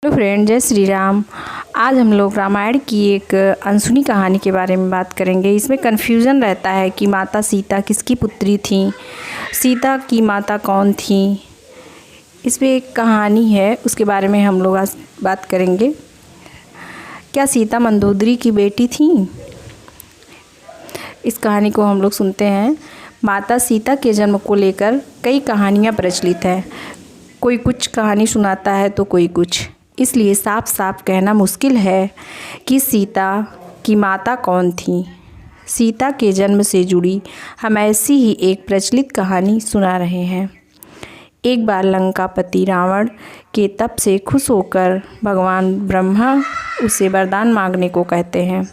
Hello friend, जय श्री राम। आज हम लोग रामायण की एक अनसुनी कहानी के बारे में बात करेंगे। इसमें कन्फ्यूज़न रहता है कि माता सीता किसकी पुत्री थी, सीता की माता कौन थी। इसमें एक कहानी है, उसके बारे में हम लोग आज बात करेंगे। क्या सीता मंदोदरी की बेटी थी? इस कहानी को हम लोग सुनते हैं। माता सीता के जन्म को लेकर कई कहानियाँ प्रचलित हैं। कोई कुछ कहानी सुनाता है तो कोई कुछ, इसलिए साफ साफ कहना मुश्किल है कि सीता की माता कौन थी। सीता के जन्म से जुड़ी हम ऐसी ही एक प्रचलित कहानी सुना रहे हैं। एक बार लंकापति रावण के तप से खुश होकर भगवान ब्रह्मा उसे वरदान मांगने को कहते हैं।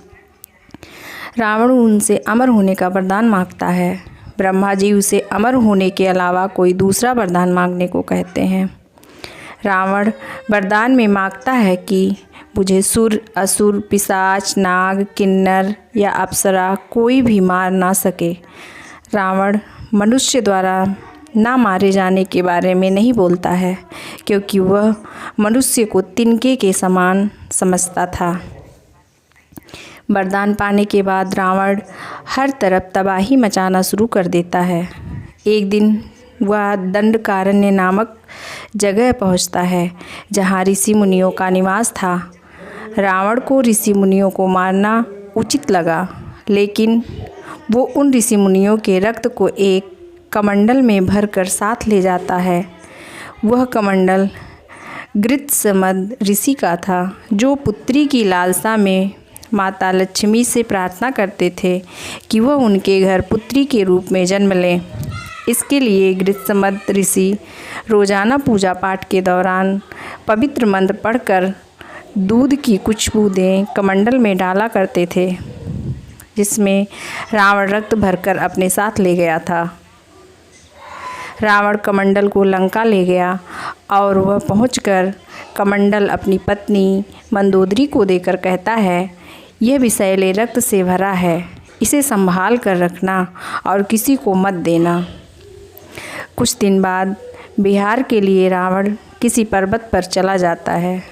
रावण उनसे अमर होने का वरदान मांगता है। ब्रह्मा जी उसे अमर होने के अलावा कोई दूसरा वरदान मांगने को कहते हैं। रावण वरदान में मांगता है कि मुझे सुर, असुर, पिशाच, नाग, किन्नर या अप्सरा कोई भी मार ना सके। रावण मनुष्य द्वारा ना मारे जाने के बारे में नहीं बोलता है, क्योंकि वह मनुष्य को तिनके के समान समझता था। वरदान पाने के बाद रावण हर तरफ तबाही मचाना शुरू कर देता है। एक दिन वह दंडकारण्य नामक जगह पहुंचता है, जहां ऋषि मुनियों का निवास था। रावण को ऋषि मुनियों को मारना उचित लगा, लेकिन वो उन ऋषि मुनियों के रक्त को एक कमंडल में भरकर साथ ले जाता है। वह कमंडल गृत्समद ऋषि का था, जो पुत्री की लालसा में माता लक्ष्मी से प्रार्थना करते थे कि वह उनके घर पुत्री के रूप में जन्म लें। इसके लिए गृत्समद ऋषि रोज़ाना पूजा पाठ के दौरान पवित्र मंत्र पढ़कर दूध की कुछ बूंदें कमंडल में डाला करते थे, जिसमें रावण रक्त भरकर अपने साथ ले गया था। रावण कमंडल को लंका ले गया और वह पहुंचकर कमंडल अपनी पत्नी मंदोदरी को देकर कहता है, यह विषैले रक्त से भरा है, इसे संभाल कर रखना और किसी को मत देना। कुछ दिन बाद बिहार के लिए रावण किसी पर्वत पर चला जाता है।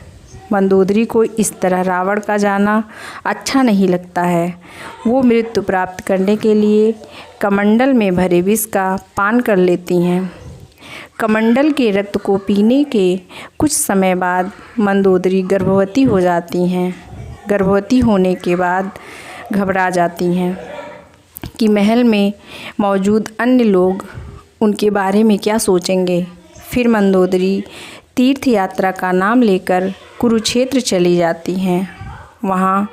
मंदोदरी को इस तरह रावण का जाना अच्छा नहीं लगता है। वो मृत्यु प्राप्त करने के लिए कमंडल में भरे विष का पान कर लेती हैं। कमंडल के रक्त को पीने के कुछ समय बाद मंदोदरी गर्भवती हो जाती हैं। गर्भवती होने के बाद घबरा जाती हैं कि महल में मौजूद अन्य लोग उनके बारे में क्या सोचेंगे। फिर मंदोदरी तीर्थ यात्रा का नाम लेकर कुरुक्षेत्र चली जाती हैं। वहाँ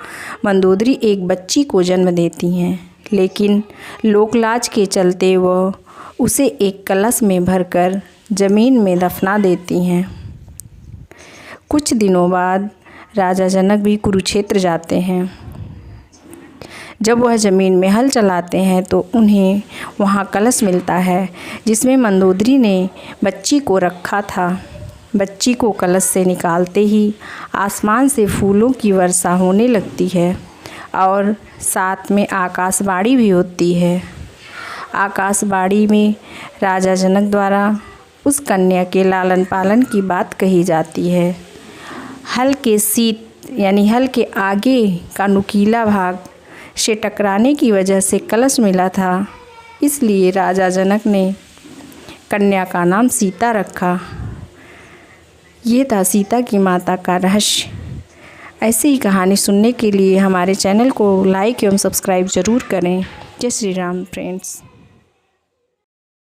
मंदोदरी एक बच्ची को जन्म देती हैं, लेकिन लोकलाज के चलते वह उसे एक कलश में भरकर ज़मीन में दफना देती हैं। कुछ दिनों बाद राजा जनक भी कुरुक्षेत्र जाते हैं। जब वह ज़मीन में हल चलाते हैं तो उन्हें वहाँ कलश मिलता है, जिसमें मंदोदरी ने बच्ची को रखा था। बच्ची को कलश से निकालते ही आसमान से फूलों की वर्षा होने लगती है और साथ में आकाशवाणी भी होती है। आकाशवाणी में राजा जनक द्वारा उस कन्या के लालन पालन की बात कही जाती है। हल के सीट यानी हल के आगे का नुकीला भाग से टकराने की वजह से कलश मिला था, इसलिए राजा जनक ने कन्या का नाम सीता रखा। ये था सीता की माता का रहस्य। ऐसी ही कहानी सुनने के लिए हमारे चैनल को लाइक एवं सब्सक्राइब ज़रूर करें। जय श्री राम फ्रेंड्स।